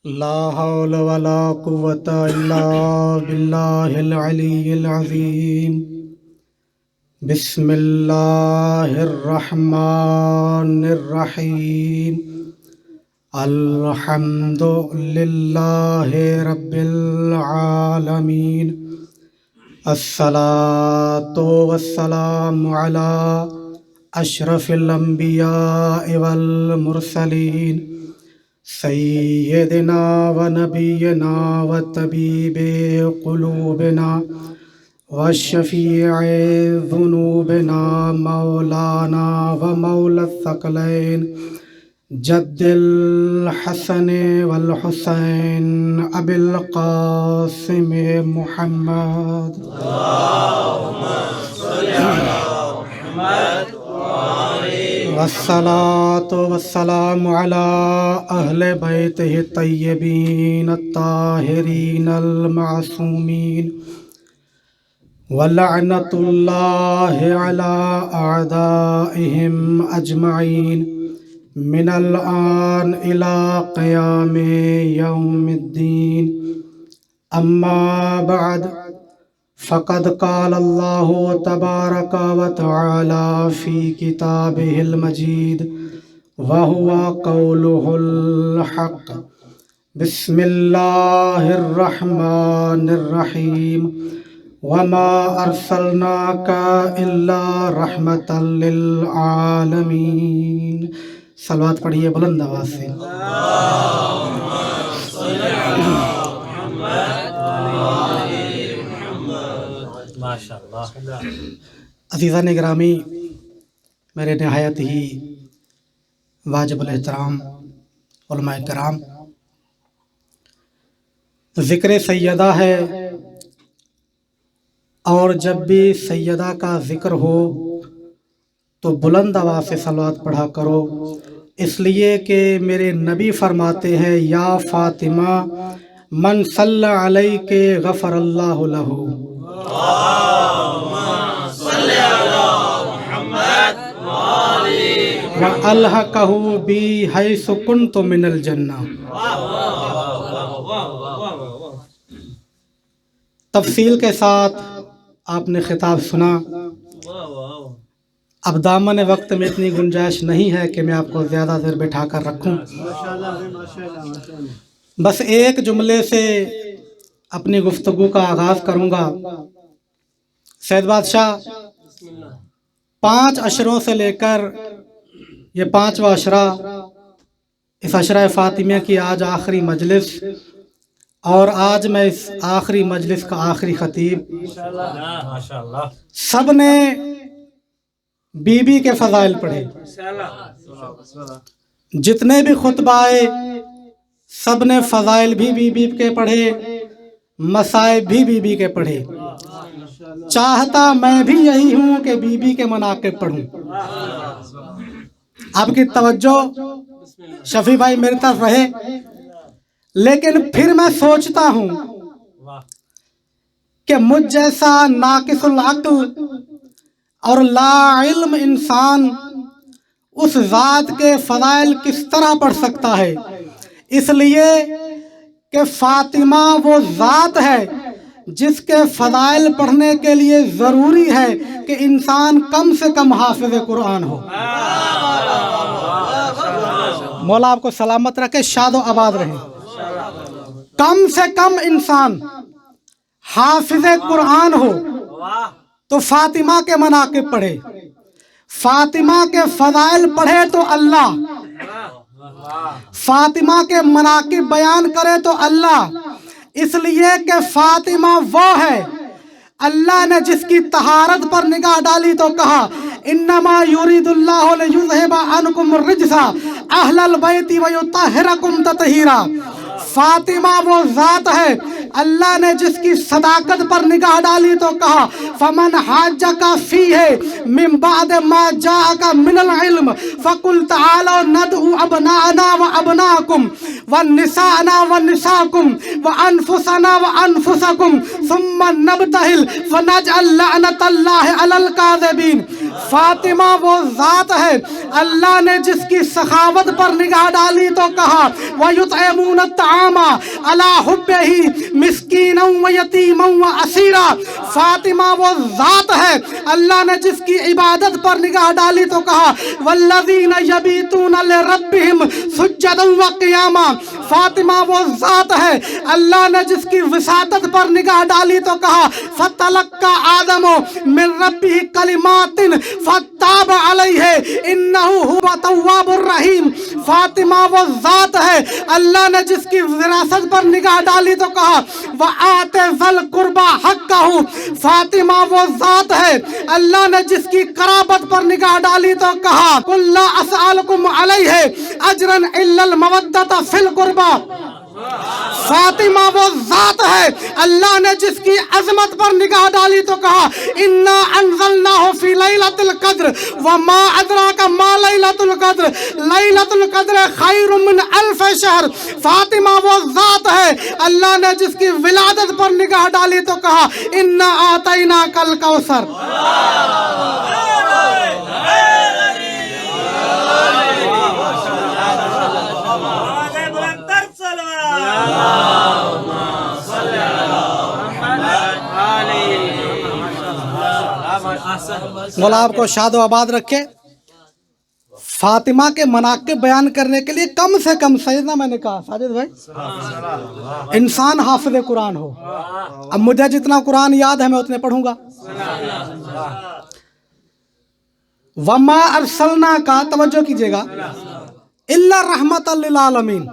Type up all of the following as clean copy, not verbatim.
لا حول ولا قوة إلا بالله العلي العظيم. بسم الله الرحمن الرحيم. الحمد لله رب العالمين. الصلاة والسلام على أشرف الأنبياء والمرسلين سیدنا و نبینا و طبیب قلوبنا و شفیع ذنوبنا مولانا و مولا الثقلین جد الحسن والحسین ابی القاسم محمد. والصلاة والسلام على أهل بيته الطيبين الطاهرين المعصومين ولعنة الله على أعدائهم أجمعين من الآن إلى قيام يوم الدين. أما بعد، فقد قال الله تبارك وتعالى في كتابه المجيد وهو قوله الحق. بسم الله الرحمن الرحيم. وما أرسلناك إلا رحمة للعالمين. صلوات پڑھیے بلند آواز سے. عزیزان گرامی، میرے نہایت ہی واجب الاحترام علماء کرام، ذکر سیدہ ہے اور جب بھی سیدہ کا ذکر ہو تو بلند آواز سے صلوات پڑھا کرو، اس لیے کہ میرے نبی فرماتے ہیں یا فاطمہ من صلی علیک غفر اللہ لہ. وَأَلْحَقَهُ بِي حَيْثُ كُنْتُ مِنَ الْجَنَّةِ. تفصیل کے ساتھ آپ نے خطاب سنا. اب دامن وقت میں اتنی گنجائش نہیں ہے کہ میں آپ کو زیادہ دیر بٹھا کر رکھوں. بس ایک جملے سے اپنی گفتگو کا آغاز کروں گا. سید بادشاہ 5 عشروں سے لے کر یہ 5واں عشرہ، اس عشرہ فاطمیہ کی آج آخری مجلس، اور آج میں اس آخری مجلس کا آخری خطیب. سب نے بی بی کے فضائل پڑھے، جتنے بھی خطبہ آئے سب نے فضائل بھی بی بی کے پڑھے، مصائب بھی بی بی کے پڑھے. چاہتا میں بھی یہی ہوں کہ بی بی کے مناقب پڑھوں. آپ کی توجہ شفیع بھائی میری طرف رہے، لیکن پھر میں سوچتا ہوں کہ مجھ جیسا ناقص العقل اور لا علم انسان اس ذات کے فضائل کس طرح پڑھ سکتا ہے. اس لیے کہ فاطمہ وہ ذات ہے جس کے فضائل پڑھنے کے لیے ضروری ہے کہ انسان کم سے کم حافظ قرآن ہو. مولا آپ کو سلامت رکھے، شاد و آباد رہے. کم سے کم انسان حافظ قرآن ہو تو فاطمہ کے مناقب پڑھے، فاطمہ کے فضائل پڑھے تو اللہ، فاطمہ کے مناقب بیان کرے تو اللہ. اس لیے کہ فاطمہ وہ ہے اللہ نے جس کی طہارت پر نگاہ ڈالی تو کہا انما یرید اللہ لیذھب عنکم الرجس اہل البیت ویطہرکم تطہیرا. فاطمہ وہ ذات ہے اللہ نے جس کی صداقت پر نگاہ ڈالی تو کہا فمن حاجک فیہ من بعد ما جاءک من العلم فقل تعالوا ندعو ابناءنا وابناءکم ونساءنا ونساءکم وانفسنا وانفسکم ثم نبتہل فنجعل لعنت اللہ علی الکاذبین۔ فاطمہ وہ ذات ہے اللہ نے جس کی سخاوت پر نگاہ ڈالی تو کہا وَيُطْعِمُونَ الطَّعَامَ عَلَىٰ حُبِّهِ مِسْكِينًا وَيَتِيمًا وَأَسِيرًا۔ فاطمہ وہ ذات ہے اللہ نے جس کی عبادت پر نگاہ ڈالی تو کہا وَالَّذِينَ يَبِيتُونَ لِرَبِّهِمْ سُجَّدًا وَقِيَامًا۔ فاطمہ وہ ذات ہے اللہ نے جس کی وساطت پر نگاہ ڈالی تو کہا فَتَلَقَّى آدَمُ مِن رَبِّهِ كَلِمَاتٍ فَتَابَ عَلَيْهِ إِنَّهُ هُوَ التَّوَّابُ الرَّحِيمُ۔ فاطمہ وہ ذات ہے اللہ نے جس کی وراثت پر نگاہ ڈالی تو کہا وَآتِ ذَا الْقُرْبَىٰ حَقَّهُ۔ فاطمہ وہ ذات ہے اللہ نے جس کی قرابت پر نگاہ ڈالی تو کہا قُل لَا أَسْأَلُكُمْ عَلَيْهِ أَجْرًا إِلَّا الْمَوَدَّةَ فِي الْقُرْبَىٰ۔ فاطمہ وہ ذات ہے اللہ نے جس کی عظمت پر نگاہ ڈالی تو کہا اِنَّا أَنزَلْنَاهُ فِي لَيْلَةِ الْقَدْرِ وَمَا أَدْرَاكَ مَا لَيْلَةُ الْقَدْرِ لَيْلَةُ الْقَدْرِ خَيْرٌ مِّنْ أَلْفِ شَهْرٍ۔ فاطمہ وہ ذات ہے اللہ نے جس کی ولادت پر نگاہ ڈالی تو کہا اِنَّا أَعْطَيْنَاكَ الْكَوْثَرَ۔ مولا آپ کو شاد و آباد رکھے۔ فاطمہ کے مناقب بیان کرنے کے لیے کم سے کم سیدنا میں نے کہا ساجد بھائی انسان حافظ قرآن ہو۔ اب مجھے جتنا قرآن یاد ہے میں اتنے پڑھوں گا۔ وما ارسلنا کا توجہ کیجئے گا الا رحمت للعالمین۔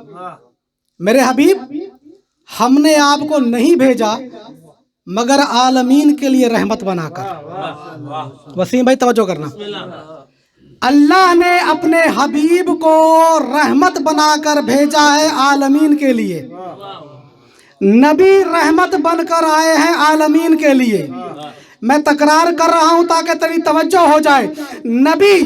میرے حبیب ہم نے آپ کو نہیں بھیجا مگر عالمین کے لیے رحمت بنا کر۔ وسیم بھائی توجہ کرنا، اللہ نے اپنے حبیب کو رحمت بنا کر بھیجا ہے عالمین کے لیے۔ نبی رحمت بن کر آئے ہیں عالمین کے لیے۔ میں تکرار کر رہا ہوں تاکہ تیری توجہ ہو جائے، نبی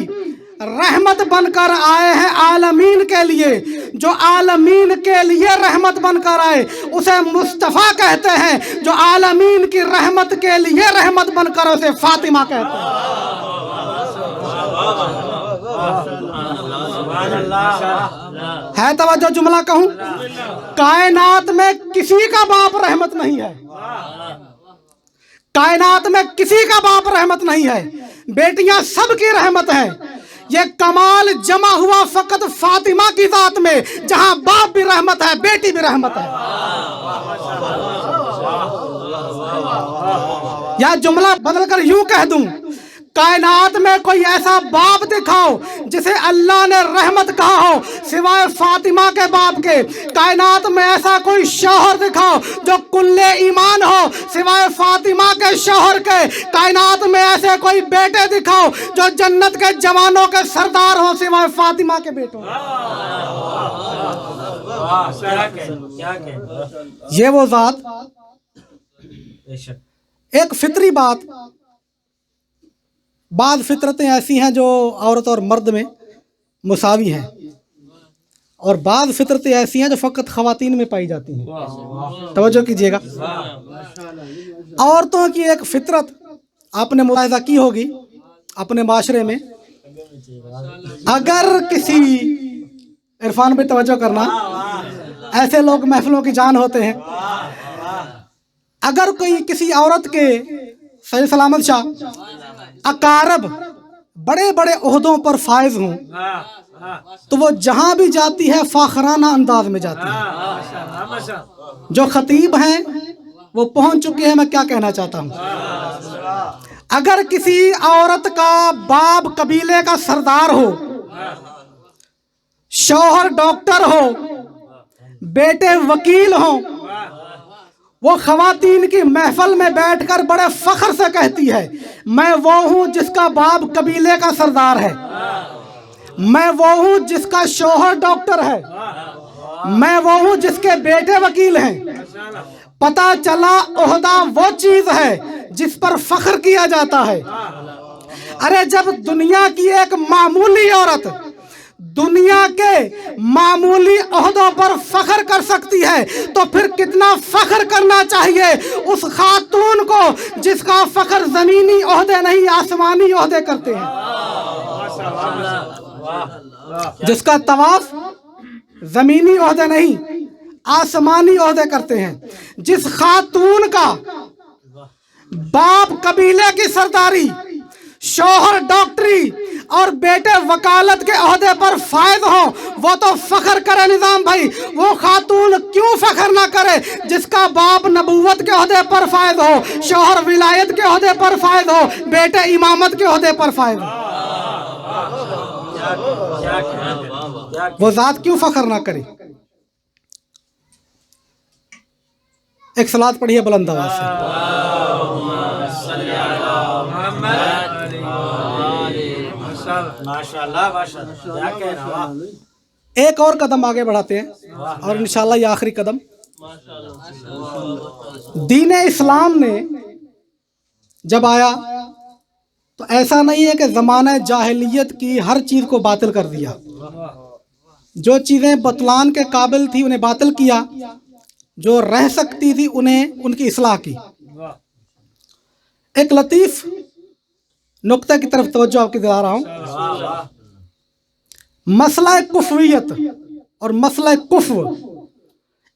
رحمت بن کر آئے ہیں عالمین کے لیے۔ جو عالمین کے لیے رحمت بن کر آئے اسے مصطفیٰ کہتے ہیں، جو عالمین کی رحمت کے لیے رحمت بن کر اسے فاطمہ کہتے ہیں۔ ہے توجہ جملہ کہوں؟ کائنات میں کسی کا باپ رحمت نہیں ہے، کائنات میں کسی کا باپ رحمت نہیں ہے، بیٹیاں سب کی رحمت ہیں۔ یہ کمال جمع ہوا فقط فاطمہ کی ذات میں، جہاں باپ بھی رحمت ہے بیٹی بھی رحمت ہے۔ یا جملہ بدل کر یوں کہہ دوں، کائنات میں کوئی ایسا باپ دکھاؤ جسے اللہ نے رحمت کہا ہو سوائے فاطمہ کے باپ کے۔ کائنات میں ایسا کوئی شوہر دکھاؤ جو کل ایمان ہو سوائے فاطمہ کے شوہر کے۔ کائنات میں ایسے کوئی بیٹے دکھاؤ جو جنت کے جوانوں کے سردار ہو سوائے فاطمہ کے بیٹوں۔ یہ وہ ذات، ایک فطری بات، بعض فطرتیں ایسی ہیں جو عورت اور مرد میں مساوی ہیں، اور بعض فطرتیں ایسی ہیں جو فقط خواتین میں پائی جاتی ہیں۔ توجہ کیجئے گا، عورتوں کی ایک فطرت آپ نے ملاحظہ کی ہوگی اپنے معاشرے میں، اگر کسی، عرفان پہ توجہ کرنا، ایسے لوگ محفلوں کی جان ہوتے ہیں، اگر کوئی کسی عورت کے صحیح سلامت شاہ اقارب بڑے بڑے عہدوں پر فائز ہوں تو وہ جہاں بھی جاتی ہے فاخرانہ انداز میں جاتی ہے۔ جو خطیب ہیں وہ پہنچ چکے ہیں میں کیا کہنا چاہتا ہوں۔ اگر کسی عورت کا باپ قبیلے کا سردار ہو، شوہر ڈاکٹر ہو، بیٹے وکیل ہوں، وہ خواتین کی محفل میں بیٹھ کر بڑے فخر سے کہتی ہے میں وہ ہوں جس کا باپ قبیلے کا سردار ہے، میں وہ ہوں جس کا شوہر ڈاکٹر ہے، میں وہ ہوں جس کے بیٹے وکیل ہیں۔ پتہ چلا عہدہ وہ چیز ہے جس پر فخر کیا جاتا ہے۔ ارے جب دنیا کی ایک معمولی عورت دنیا کے معمولی عہدوں پر فخر کر سکتی ہے تو پھر کتنا فخر کرنا چاہیے اس خاتون کو جس کا فخر زمینی عہدے نہیں آسمانی عہدے کرتے ہیں، جس کا طواف زمینی عہدے نہیں آسمانی عہدے کرتے ہیں، جس خاتون کا باپ قبیلے کی سرداری، شوہر ڈاکٹری اور بیٹے وکالت کے عہدے پر فائز ہوں، وہ تو فخر کرے نظام بھائی۔ وہ خاتون کیوں فخر نہ کرے جس کا باپ نبوت کے عہدے پر فائز ہو، شوہر ولایت کے عہدے پر فائز ہو، بیٹے امامت کے عہدے پر فائز ہو؟ وہ ذات کیوں فخر نہ کرے؟ ایک صلوات پڑھیے بلند آواز سے۔ ایک اور قدم آگے بڑھاتے ہیں اور انشاءاللہ یہ آخری قدم۔ دین اسلام نے جب آیا تو ایسا نہیں ہے کہ زمانہ جاہلیت کی ہر چیز کو باطل کر دیا، جو چیزیں بطلان کے قابل تھی انہیں باطل کیا، جو رہ سکتی تھی انہیں ان کی اصلاح کی۔ ایک لطیف نقطہ کی طرف توجہ آپ کی دلا رہا ہوں۔ مسئلہ کفویت اور مسئلہ کفو،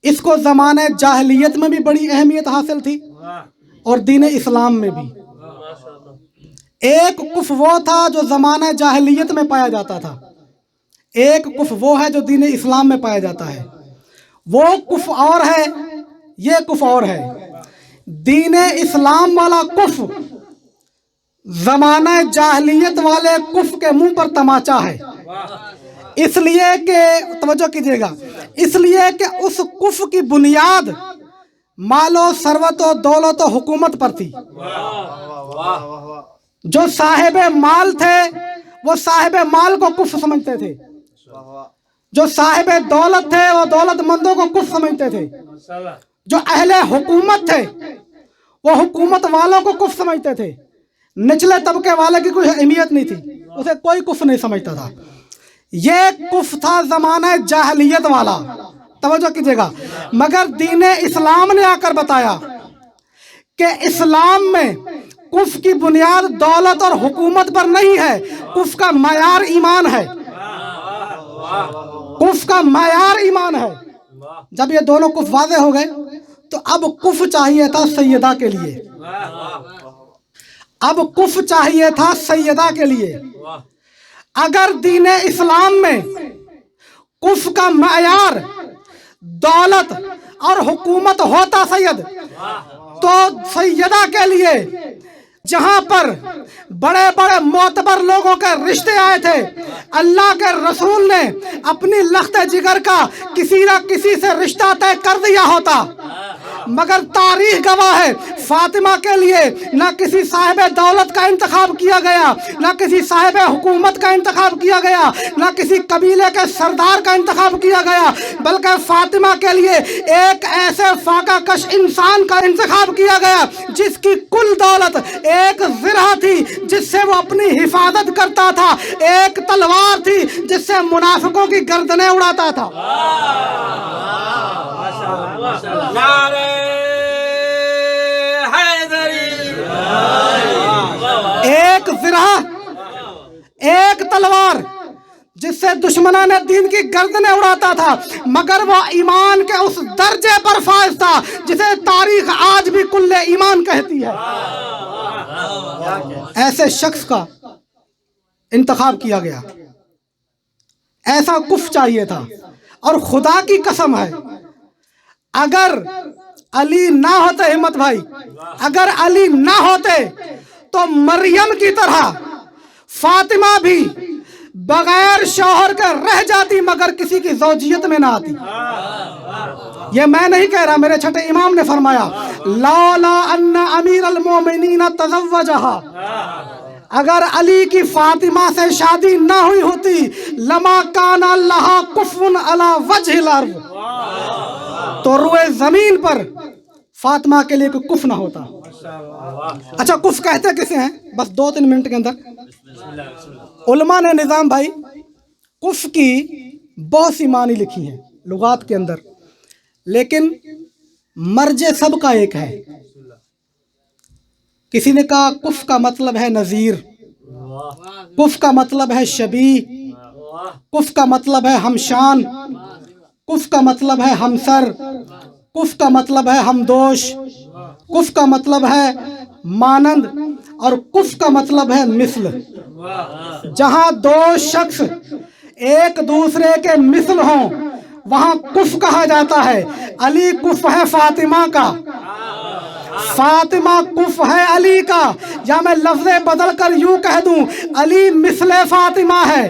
اس کو زمانہ جاہلیت میں بھی بڑی اہمیت حاصل تھی اور دین اسلام میں بھی۔ ایک کفر وہ تھا جو زمانہ جاہلیت میں پایا جاتا تھا، ایک کفر وہ ہے جو دین اسلام میں پایا جاتا ہے۔ وہ کفر اور ہے، یہ کفر اور ہے۔ دین اسلام والا کفر زمانہ جاہلیت والے کفر کے منہ پر تماچا ہے، اس لیے کہ توجہ کیجیے گا، اس لیے کہ اس کفر کی بنیاد مال و ثروت و دولت و حکومت پر تھی۔ جو صاحب مال تھے وہ صاحب مال کو کفر سمجھتے تھے، جو صاحب دولت تھے وہ دولت مندوں کو کفر سمجھتے تھے، جو اہل حکومت تھے وہ حکومت والوں کو کفر سمجھتے تھے، نچلے طبقے والے کی کوئی اہمیت نہیں تھی، اسے کوئی کفر نہیں سمجھتا تھا۔ یہ کفر تھا زمانہ جاہلیت والا، توجہ کیجیے گا۔ مگر دین اسلام نے آ کر بتایا کہ اسلام میں کفر کی بنیاد دولت اور حکومت پر نہیں ہے، کفر کا معیار ایمان ہے، کفر کا معیار ایمان ہے۔ جب یہ دونوں کفر واضح ہو گئے تو اب کفر چاہیے تھا سیدہ کے لیے، اب کفر چاہیے تھا سیدہ کے لیے۔ اگر دین اسلام میں کفر کا معیار دولت اور حکومت ہوتا سید، تو سیدہ کے لیے جہاں پر بڑے بڑے معتبر لوگوں کے رشتے آئے تھے، اللہ کے رسول نے اپنی لخت جگر کا کسی نہ کسی سے رشتہ طے کر دیا ہوتا۔ مگر تاریخ گواہ ہے فاطمہ کے لیے نہ کسی صاحب دولت کا انتخاب کیا گیا، نہ کسی صاحب حکومت کا انتخاب کیا گیا، نہ کسی قبیلے کے سردار کا انتخاب کیا گیا، بلکہ فاطمہ کے لیے ایک ایسے فاقہ کش انسان کا انتخاب کیا گیا جس کی کل دولت ایک زرہ تھی جس سے وہ اپنی حفاظت کرتا تھا، ایک تلوار تھی جس سے منافقوں کی گردنیں اڑاتا تھا۔ ایک زرہ، ایک تلوار جس سے دشمنان دین کی گردنیں اڑاتا تھا، مگر وہ ایمان کے اس درجے پر فائز تھا جسے تاریخ آج بھی کل ایمان کہتی ہے۔ ایسے شخص کا انتخاب کیا گیا، ایسا کفر چاہیے تھا۔ اور خدا کی قسم ہے اگر علی نہ ہوتے، ہمت بھائی، اگر علی نہ ہوتے تو مریم کی طرح فاطمہ بھی بغیر شوہر کے رہ جاتی مگر کسی کی زوجیت میں نہ آتی۔ یہ میں نہیں کہہ رہا، میرے چھٹے امام نے فرمایا لولا ان امیر المومنین تزوجہا، اگر علی کی فاطمہ سے شادی نہ ہوئی ہوتی لما کان لہا کفن علی وجہ الارض، تو روئے زمین پر फातिमा के लिए कोई कुफ ना होता। अच्छा, कुफ कहते किसे हैं? बस 2-3 मिनट के अंदर उलमा ने निज़ाम भाई कुफ की बहुत सी मानी लिखी हैं लुगात के अंदर, लेकिन मर्जे सब का एक है। किसी ने कहा कुफ का मतलब है नज़ीर, कुफ का मतलब है शबी, कुफ का मतलब है हमशान, कुफ का मतलब है हमसर, कुफ का मतलब है हमदोश, कुफ का मतलब है मानंद, और कुफ का मतलब है मिस्ल। जहां दो शख्स एक दूसरे के मिस्ल हों वहां कुफ कहा जाता है। अली कुफ है फातिमा का, फातिमा कुफ है अली का, या मैं लफ्ज़े बदल कर यूं कह दूं, अली मिस्ले फातिमा है,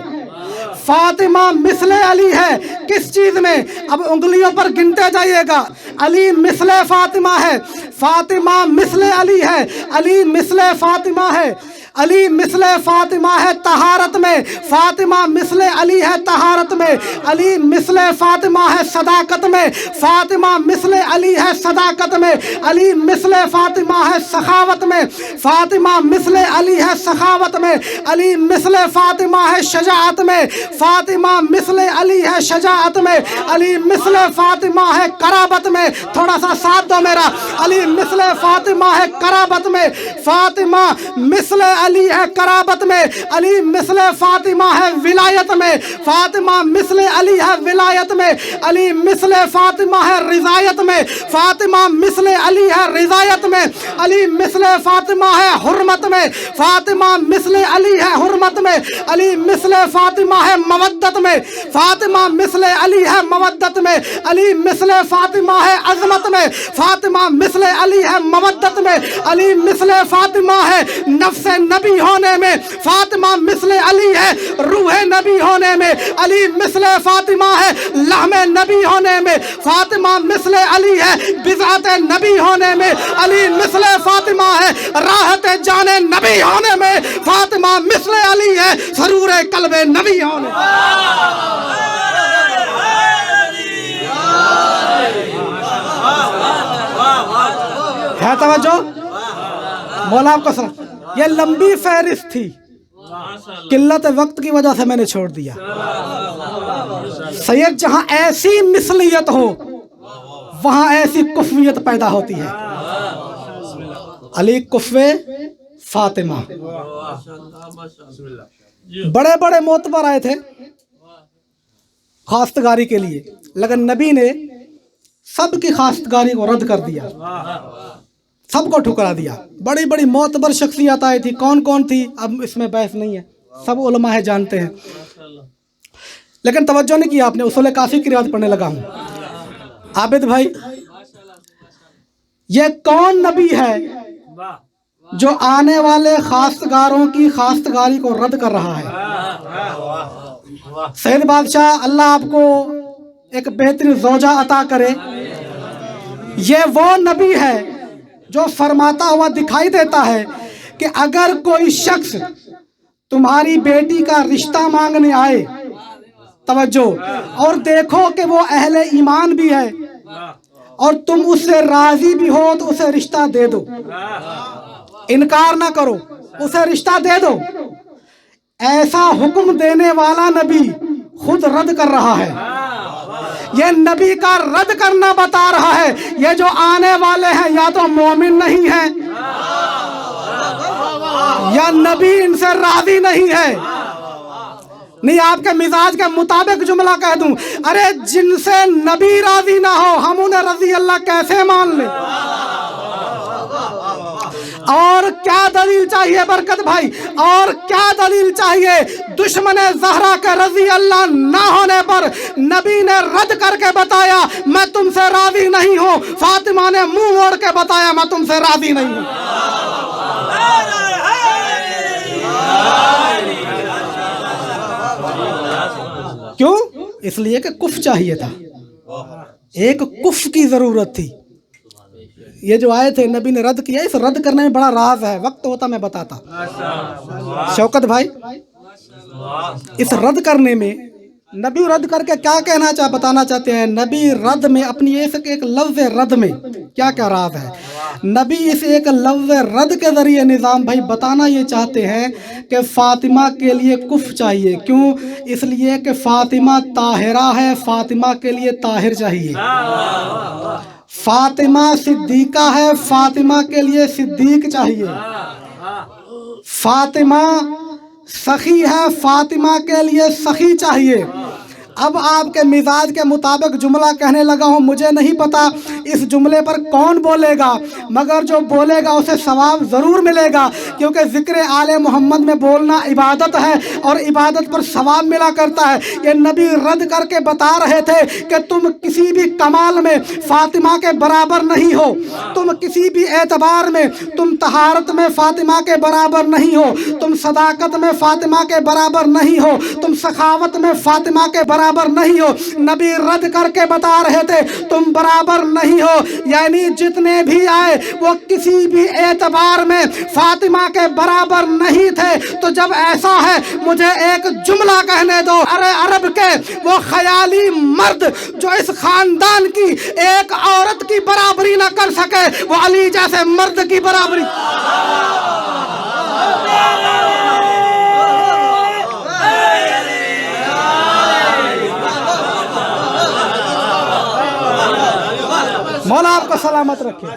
फातिमा मिस्ले अली है। किस चीज में? अब उंगलियों पर गिनते जाइएगा। अली मिस्ले फातिमा है, फातिमा मिस्ले अली है, अली मिस्ले फातिमा है, अली मिस्ले फातिमा है तहारत में, फातिमा मिस्ले अली है तहारत में, अली मिस्ले फातिमा है सदाकत में, फातिमा मिस्ले अली है सदाकत में, अली मिस्ले फातिमा है सखावत में, फातिमा मिस्ले अली है सखावत में, अली मिस्ले फातिमा है शजाअत में, फातिमा मिस्ले अली है शजाअत में, अली मिस्ले फातिमा है कराबत में। थोड़ा सा साथ दो मेरा, अली मिस्ले फातिमा है कराबत में, फातिमा मिस्ले अली है कराबत में, अली मिस्ले फातिमा है विलायत में, फातिमा मिस्ले अली है विलायत में, अली मिस्ले फातिमा है रिजायत में, फातिमा मिस्ले अली है रिजायत में, अली मिस्ले फातिमा है हुर्मत में, फातिमा मिस्ले अली है हुर्मत में, अली मिस्ले फातिमा है मवद्दत में, फातिमा मिस्ले अली है मवद्दत में, अली मिस्ले फातिमा है अजमत में, फातिमा मिस्ले अली है मवद्दत में, अली मिस्ले फातिमा है नफ्स नबी होने में, फातिमा मिस्ले अली है रूह नबी होने में, अली मिस्ले फातिमा है लहमे नबी होने में, फातिमा मिस्ले अली है बिज़अत नबी होने में, अली मिस्ले फातिमा है राहत जाने नबी होने में, फातिमा मिस्ले अली है सरूर कल्बे नबी होने में। है तवज्जो? मौला आपको सर, ये लंबी फहरिस्त थी, किल्लत वक्त की वजह से मैंने छोड़ दिया। सैयद जहां ऐसी मिसलियत हो वहां ऐसी कुफियत पैदा होती है। अली कुफे फातिमा, बड़े बड़े मोतबर आए थे खास्तगारी के लिए, लेकिन नबी ने सबकी खास्तगारी को रद्द कर दिया, सबको ठुकरा दिया। बड़ी बड़ी मोतबर शख्सियत आई थी, कौन कौन थी अब इसमें बहस नहीं है, सब उलमा है जानते हैं। लेकिन तवज्जो नहीं किया आपने, उसूल काफी की रिवायत पढ़ने लगा हूँ। आबिद भाई, ये कौन नबी है जो आने वाले खास्तगारों की खास्तगारी को रद्द कर रहा है? सैयद बादशाह अल्लाह आपको एक बेहतरीन ज़ौजा अता करे। ये वो नबी है जो फरमाता हुआ दिखाई देता है कि अगर कोई शख्स तुम्हारी बेटी का रिश्ता मांगने आए, तवज्जो, और देखो कि वो अहले ईमान भी है और तुम उससे राजी भी हो तो उसे रिश्ता दे दो, इनकार ना करो, उसे रिश्ता दे दो। ऐसा हुक्म देने वाला नबी खुद रद्द कर रहा है। ये नबी का रद्द करना बता रहा है ये जो आने वाले हैं या तो मोमिन नहीं है या नबी इनसे राजी नहीं है। नहीं आपके मिजाज के मुताबिक जुमला कह दूं, अरे जिनसे नबी राजी ना हो हम उन्हें रजी अल्लाह कैसे मान ले? और क्या दलील चाहिए बरकत भाई, और क्या दलील चाहिए? दुश्मन ज़हरा के रजी अल्लाह ना होने पर नबी ने रद्द करके बताया मैं तुमसे राजी नहीं हूं, फातिमा ने मुंह मोड़ के बताया मैं तुमसे राजी नहीं हूं। क्यों? इसलिए कि कुफ चाहिए था, एक कुफ की जरूरत थी। ये जो आए थे नबी ने रद्द किया, इस रद्द करने में बड़ा राज है, वक्त होता मैं बताता। शौकत भाई, इस रद्द करने में नबी रद्द करके क्या बताना चाहते हैं? नबी रद्द में अपनी एक लफ्ज़ रद्द में क्या क्या राज है? नबी इस एक लफ्ज़ रद्द के ज़रिए निज़ाम भाई बताना ये चाहते हैं कि फ़ातिमा के लिए कुफ चाहिए। क्यों? इसलिए कि फ़ातिमा ताहिरा है, फ़ातिमा के लिए ताहिर चाहिए। फ़ातिमा सिद्दीक़ा है, फ़ातिमा के लिए सिद्दीक चाहिए। फ़ातिमा सखी है, फ़ातिमा के लिए सखी चाहिए। अब आपके मिजाज के मुताबिक जुमला कहने लगा हूँ, मुझे नहीं पता इस जुमले पर कौन बोलेगा, मगर जो बोलेगा उसे सवाब ज़रूर मिलेगा, क्योंकि ज़िक्र आले मोहम्मद में बोलना इबादत है और इबादत पर सवाब मिला करता है। ये नबी रद्द करके बता रहे थे कि तुम किसी भी कमाल में फ़ातिमा के बराबर नहीं हो, तुम किसी भी एतबार में, तुम तहारत में फ़ातिमा के बराबर नहीं हो, तुम सदाकत में फ़ातिमा के बराबर नहीं हो, तुम सखावत में फ़ातिमा के बराबर नहीं हो। नबी रद्द करके बता रहे थे तुम बराबर नहीं हो, यानी जितने भी आए वो किसी भी एतबार में फातिमा के बराबर नहीं थे। तो जब ऐसा है मुझे एक जुमला कहने दो। अरे अरब के वो ख्याली मर्द जो इस खानदान की एक औरत की बराबरी ना कर सके, वो अली जैसे मर्द की बराबरी। मौला आपको सलामत रखे।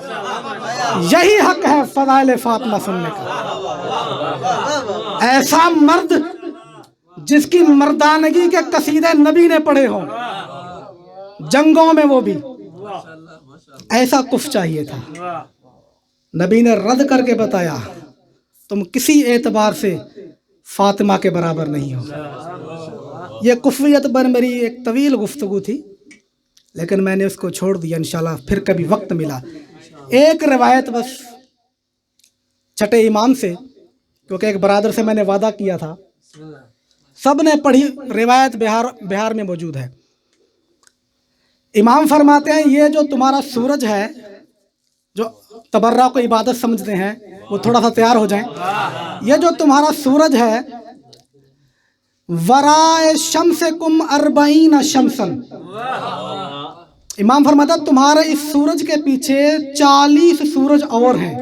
यही हक है फ़ज़ाइल फ़ातिमा सुनने का। ऐसा मर्द जिसकी मर्दानगी के कसीदे नबी ने पढ़े हों, जंगों में वो भी, ऐसा कुफ चाहिए था। नबी ने रद्द करके बताया तुम किसी एतबार से फ़ातिमा के बराबर नहीं हो। ये कुफियत पर मेरी एक तवील गुफ्तगू थी, लेकिन मैंने उसको छोड़ दिया। इंशाल्लाह फिर कभी वक्त मिला एक रिवायत बस छठे इमाम से, क्योंकि एक बरादर से मैंने वादा किया था, सब ने पढ़ी रिवायत बिहार में मौजूद है। इमाम फरमाते हैं ये जो तुम्हारा सूरज है, जो तबर्रा को इबादत समझते हैं वो थोड़ा सा तैयार हो जाएं। ये जो तुम्हारा सूरज है, वराए शम्सकुम अर्बईन शम्सन, इमाम फरमाता तुम्हारे इस सूरज के पीछे 40 सूरज और हैं।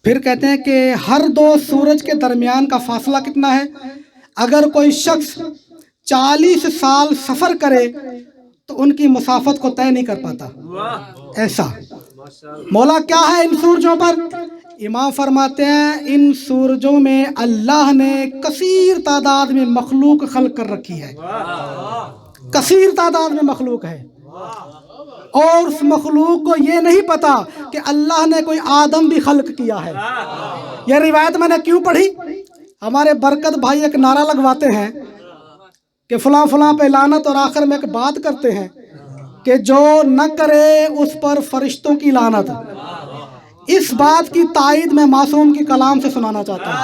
फिर कहते हैं कि हर दो सूरज के दरमियान का फासला कितना है? अगर कोई शख्स 40 साल सफर करे तो उनकी मुसाफत को तय नहीं कर पाता। ऐसा मौला क्या है इन सूरजों पर? इमाम फरमाते हैं इन सूरजों में अल्लाह ने कसीर तादाद में मखलूक खल्क कर रखी है। कसीर तादाद में मखलूक है, और उस मखलूक को ये नहीं पता कि अल्लाह ने कोई आदम भी खल्क किया है। ये रिवायत मैंने क्यों पढ़ी? हमारे बरकत भाई एक नारा लगवाते हैं कि फलां फलां पे लानत, और आखिर में एक बात करते हैं कि जो न करे उस पर फरिश्तों की लानत। इस बात की तायीद मैं मासूम की कलाम से सुनाना चाहता हूँ,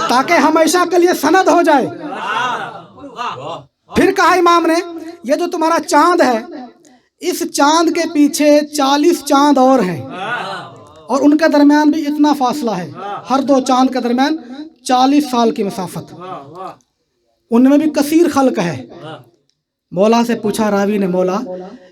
ताकि हमेशा के लिए सनद हो जाए। फिर कहा इमाम ने ये जो तुम्हारा चांद है, इस चांद के पीछे 40 चांद और हैं, और उनके दरमियान भी इतना फासला है। हर दो चांद के दरमियान 40 साल की मसाफत, उनमें भी कसीर खल्क है। मौला से पूछा रावी ने, मौला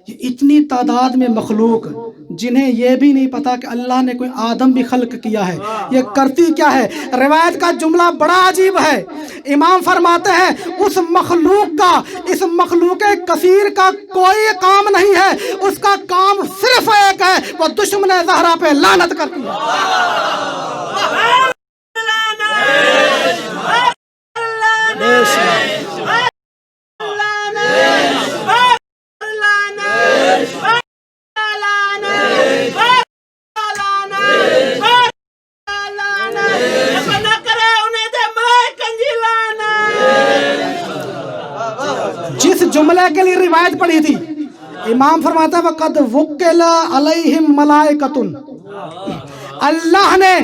ये इतनी तादाद में मखलूक जिन्हें यह भी नहीं पता कि अल्लाह ने कोई आदम भी खल्क किया है, ये करती क्या है? रिवायत का जुमला बड़ा अजीब है। इमाम फरमाते हैं उस मखलूक का, इस मखलूक कसीर का कोई काम नहीं है, उसका काम सिर्फ एक है, वो दुश्मन ज़हरा पे लानत करती है। जिस जुमले के लिए रिवायत पढ़ी थी, इमाम फरमाता है वक़द वुक्किला अलैहिम मलाइकतुन, अल्लाह ने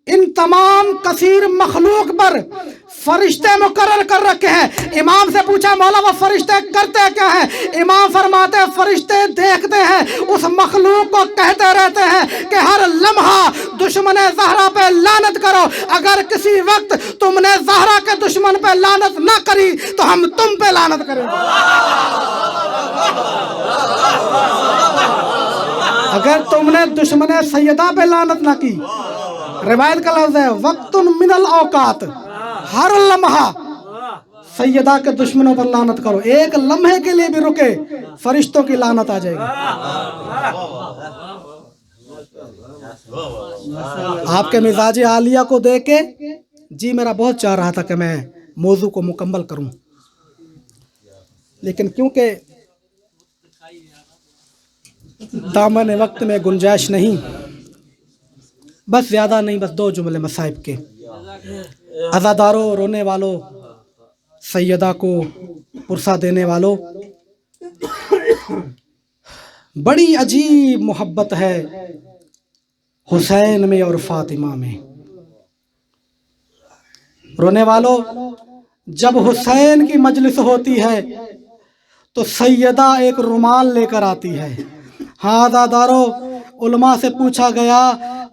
इन तमाम कसीर मखलूक पर फरिश्ते मुकर्रर कर रखे हैं। इमाम से पूछा मौला वो फरिश्ते करते क्या हैं? इमाम फरमाते हैं फरिश्ते देखते हैं उस मखलूक को, कहते रहते हैं कि हर लम्हा दुश्मन ज़हरा पे लानत करो। अगर किसी वक्त तुमने ज़हरा के दुश्मन पे लानत ना करी तो हम तुम पे लानत करेंगे। अगर तुमने दुश्मन सैयदा पे लानत ना की, रिवायत का लफ्ज़ है वक्तुन मिनल औकात, हर लम्हा सैयदा के दुश्मनों पर लानत करो। एक लम्हे के लिए भी रुके फरिश्तों की लानत आ जाएगी। आपके मिजाज आलिया को देख के जी मेरा बहुत चाह रहा था कि मैं मौजू को मुकम्मल करूं, लेकिन क्योंकि दामन वक्त में गुंजाइश नहीं, बस ज़्यादा नहीं, बस 2 जुमले मसाइब के। अज़ादारों, रोने वालों, सैयदा को पुरसा देने वालों, बड़ी अजीब मोहब्बत है हुसैन में और फातिमा में। रोने वालों, जब हुसैन की मजलिस होती है तो सैयदा एक रुमाल लेकर आती है। हाँ अज़ादारों, उलमा से पूछा गया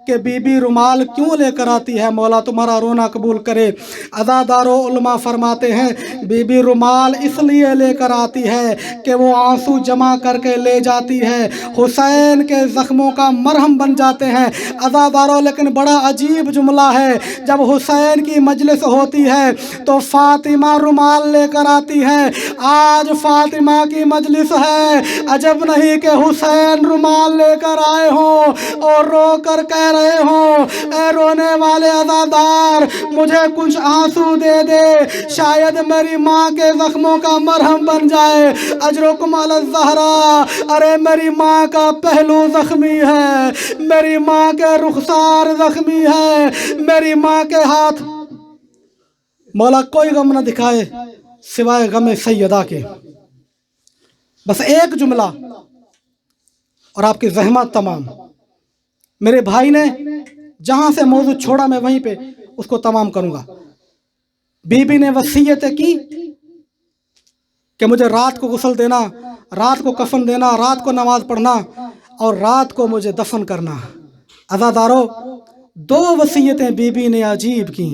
कि बीबी रुमाल क्यों लेकर आती है, मौला तुम्हारा रोना कबूल करे। अज़ादारों, उलमा फरमाते हैं बीबी रुमाल इसलिए लेकर आती है कि वो आंसू जमा करके ले जाती है, हुसैन के ज़ख्मों का मरहम बन जाते हैं। अज़ादारों, लेकिन बड़ा अजीब जुमला है, जब हुसैन की मजलिस होती है तो फातिमा रुमाल लेकर आती है। आज फातिमा की मजलिस है, अजब नहीं कि हुसैन रुमाल लेकर आए हों और रो कर कह रहे हो ऐ रोने वाले अज़ादार मुझे कुछ आंसू दे दे, शायद मेरी माँ के जख्मों का मरहम बन जाए। अजरुकुम अला ज़हरा, अरे मेरी माँ का पहलू जख्मी है, मेरी माँ के रुखसार जख्मी है, मेरी माँ के हाथ। मौला कोई गम न दिखाए सिवाय गम सैयदा के। बस एक जुमला और आपकी ज़हमत तमाम। मेरे भाई ने जहाँ से मौजू छोड़ा मैं वहीं पे उसको तमाम करूँगा। बीबी ने वसीयत की कि मुझे रात को गुस्ल देना, रात को कफन देना, रात को नमाज पढ़ना और रात को मुझे दफन करना। अज़ादारों, 2 वसीयतें बीबी ने अजीब की।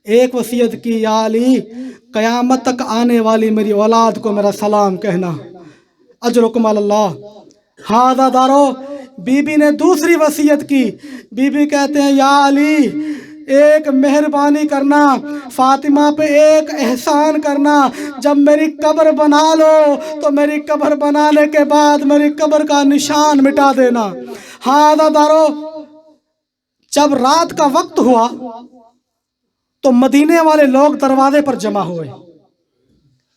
एक वसीयत की या अली क़यामत तक आने वाली मेरी औलाद को मेरा सलाम कहना, अजरुकुम अल्लाह। हाँ अज़ादारों, बीबी ने दूसरी वसीयत की। बीबी कहते हैं या अली एक मेहरबानी करना, फातिमा पे एक एहसान करना, जब मेरी कब्र बना लो तो मेरी कब्र बनाने के बाद मेरी कब्र का निशान मिटा देना। हाँ अज़ादारों, जब रात का वक्त हुआ तो मदीने वाले लोग दरवाजे पर जमा हुए।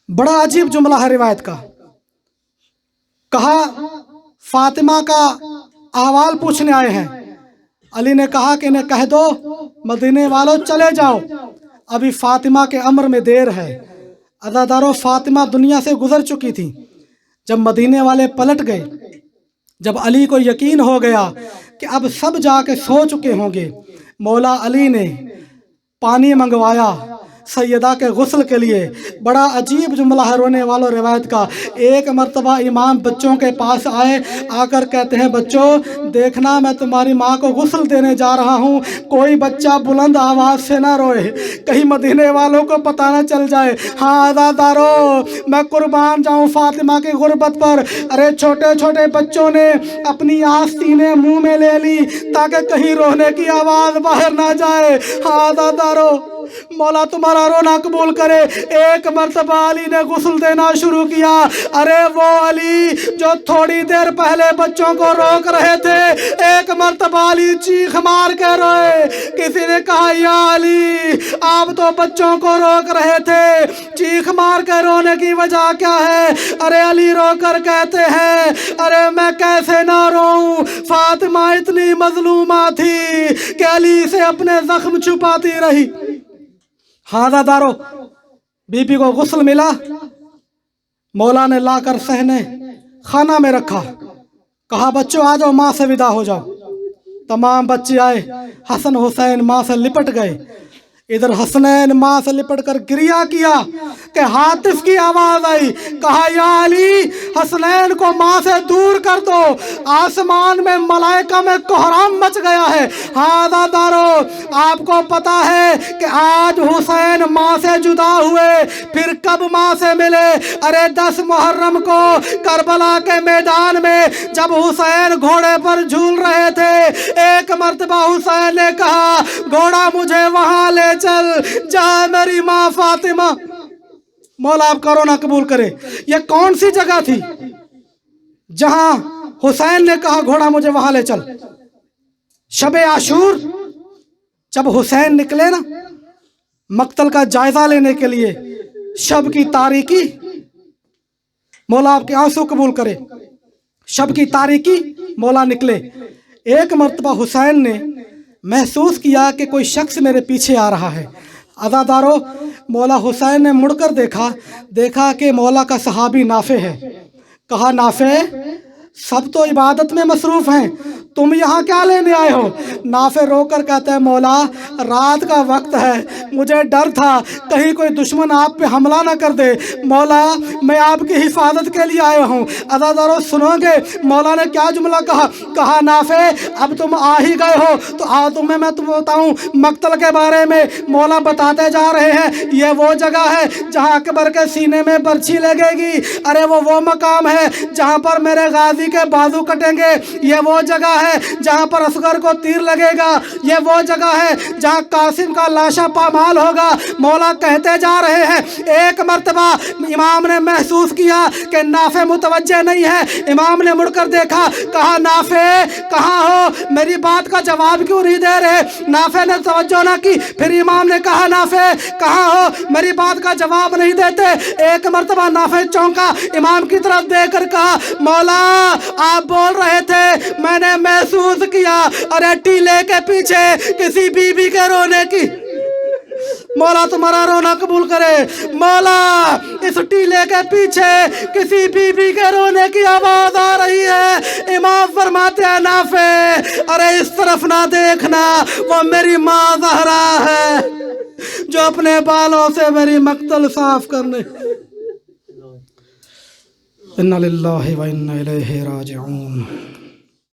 बड़ा अजीब जुमला है रिवायत का। कहा फातिमा का अहवाल पूछने आए हैं। अली ने कहा कि इन्हें कह दो मदीने वालों चले जाओ, अभी फातिमा के अम्र में देर है। अज़ादारों, फातिमा दुनिया से गुजर चुकी थी। जब मदीने वाले पलट गए, जब अली को यकीन हो गया कि अब सब जाके सो चुके होंगे, मौला अली ने पानी मंगवाया सैयदा के गुस्ल के लिए। बड़ा अजीब जुमला है रोने वालों रिवायत का। एक मर्तबा इमाम बच्चों के पास आए, आकर कहते हैं बच्चों देखना मैं तुम्हारी माँ को गुस्ल देने जा रहा हूँ, कोई बच्चा बुलंद आवाज़ से ना रोए, कहीं मदीने वालों को पता ना चल जाए। हाँ अज़ादारों, मैं कुर्बान जाऊँ फातिमा की गुर्बत पर। अरे छोटे छोटे बच्चों ने अपनी आस्तीनें मुँह में ले ली ताकि कहीं रोने की आवाज़ बाहर ना जाए। हाँ अज़ादारों, मौला तुम्हारा रोना कबूल करे। एक मर्तबा अली ने गुस्ल देना शुरू किया। अरे वो अली जो थोड़ी देर पहले बच्चों को रोक रहे थे, एक मर्तबा अली चीख मार के रोए। किसी ने कहा या अली आप तो बच्चों को रोक रहे थे, चीख मार के रोने की वजह क्या है? अरे अली रोकर कहते हैं अरे मैं कैसे ना रोऊं, फातिमा इतनी मजलूमा थी कि अली से अपने जख्म छुपाती रही। हाँ अज़ादारों, बीबी को गुस्ल मिला, मौला ने लाकर सहने खाना में रखा, कहा बच्चों आ जाओ माँ से विदा हो जाओ। तमाम बच्चे आए, हसन हुसैन माँ से लिपट गए। इधर हसनैन माँ से लिपट कर गिरिया किया कि हातिफ की आवाज आई, कहा या अली हसनैन को माँ से दूर कर दो, आसमान में मलाइका में कोहराम मच गया है। हाँ दादारो, आपको पता है कि आज हुसैन माँ से जुदा हुए, फिर कब माँ से मिले? अरे 10 मुहर्रम को करबला के मैदान में जब हुसैन घोड़े पर झूल रहे थे, एक मर्तबा हुसैन ने कहा घोड़ा मुझे वहां ले चल, जहां मेरी माँ फातिमा, मौला आपका रोना कबूल करे, यह कौन सी जगह थी जहां हुसैन ने कहा घोड़ा मुझे वहां ले चल? शबे आशूर जब हुसैन निकले ना मक्तल का जायजा लेने के लिए, शब की तारीकी, मौला आपके आंसू कबूल करे, शब की तारीकी मौला निकले। एक मर्तबा हुसैन ने महसूस किया कि कोई शख्स मेरे पीछे आ रहा है। अज़ादारो, मौला हुसैन ने मुड़कर देखा कि मौला का सहाबी नाफे है। कहा नाफे, सब तो इबादत में मसरूफ़ हैं, तुम यहाँ क्या लेने आए हो? नाफे रोकर कहते हैं मौला रात का वक्त है, मुझे डर था कहीं कोई दुश्मन आप पे हमला ना कर दे, मौला मैं आपकी हिफाजत के लिए आया हूँ। अज़ादारो सुनोगे मौला ने क्या जुमला कहा नाफे अब तुम आ ही गए हो तो आओ तुम्हें मैं तुम्हें बताऊँ मक्तल के बारे में। मौला बताते जा रहे हैं ये वो जगह है जहाँ अकबर के सीने में बर्छी लगेगी, अरे वो मकाम है जहाँ पर मेरे गाजी के बाजू कटेंगे, ये वो जगह है जहां पर असगर को तीर लगेगा, ये वो जगह है जहां कासिम का लाशा पामाल होगा। मौला कहते जा रहे हैं एक मर्तबा इमाम ने महसूस किया कि नाफे मुतवज्जे नहीं है। इमाम ने मुड़कर देखा, कहा नाफे कहाँ हो, मेरी बात का जवाब क्यों नहीं दे रहे? नाफे ने तवज्जो ना की। फिर इमाम ने कहा नाफे कहाँ हो, मेरी बात का जवाब नहीं देते। एक मर्तबा नाफे चौंका, इमाम की तरफ देखकर कहा मौला आप बोल रहे थे, मैंने महसूस किया अरे टीले के पीछे किसी बीबी के रोने की। मौला तुम्हारा रोना कबूल करे, मौला इस टीले के पीछे किसी बीबी के रोने की आवाज आ रही है। इमाम फरमाते हैं नाफे अरे इस तरफ ना देखना, वो मेरी माँ ज़हरा है जो अपने बालों से मेरी मक्तल साफ करने। इन्ना लिल्लाहि व इन्ना इलैहि राजिऊन।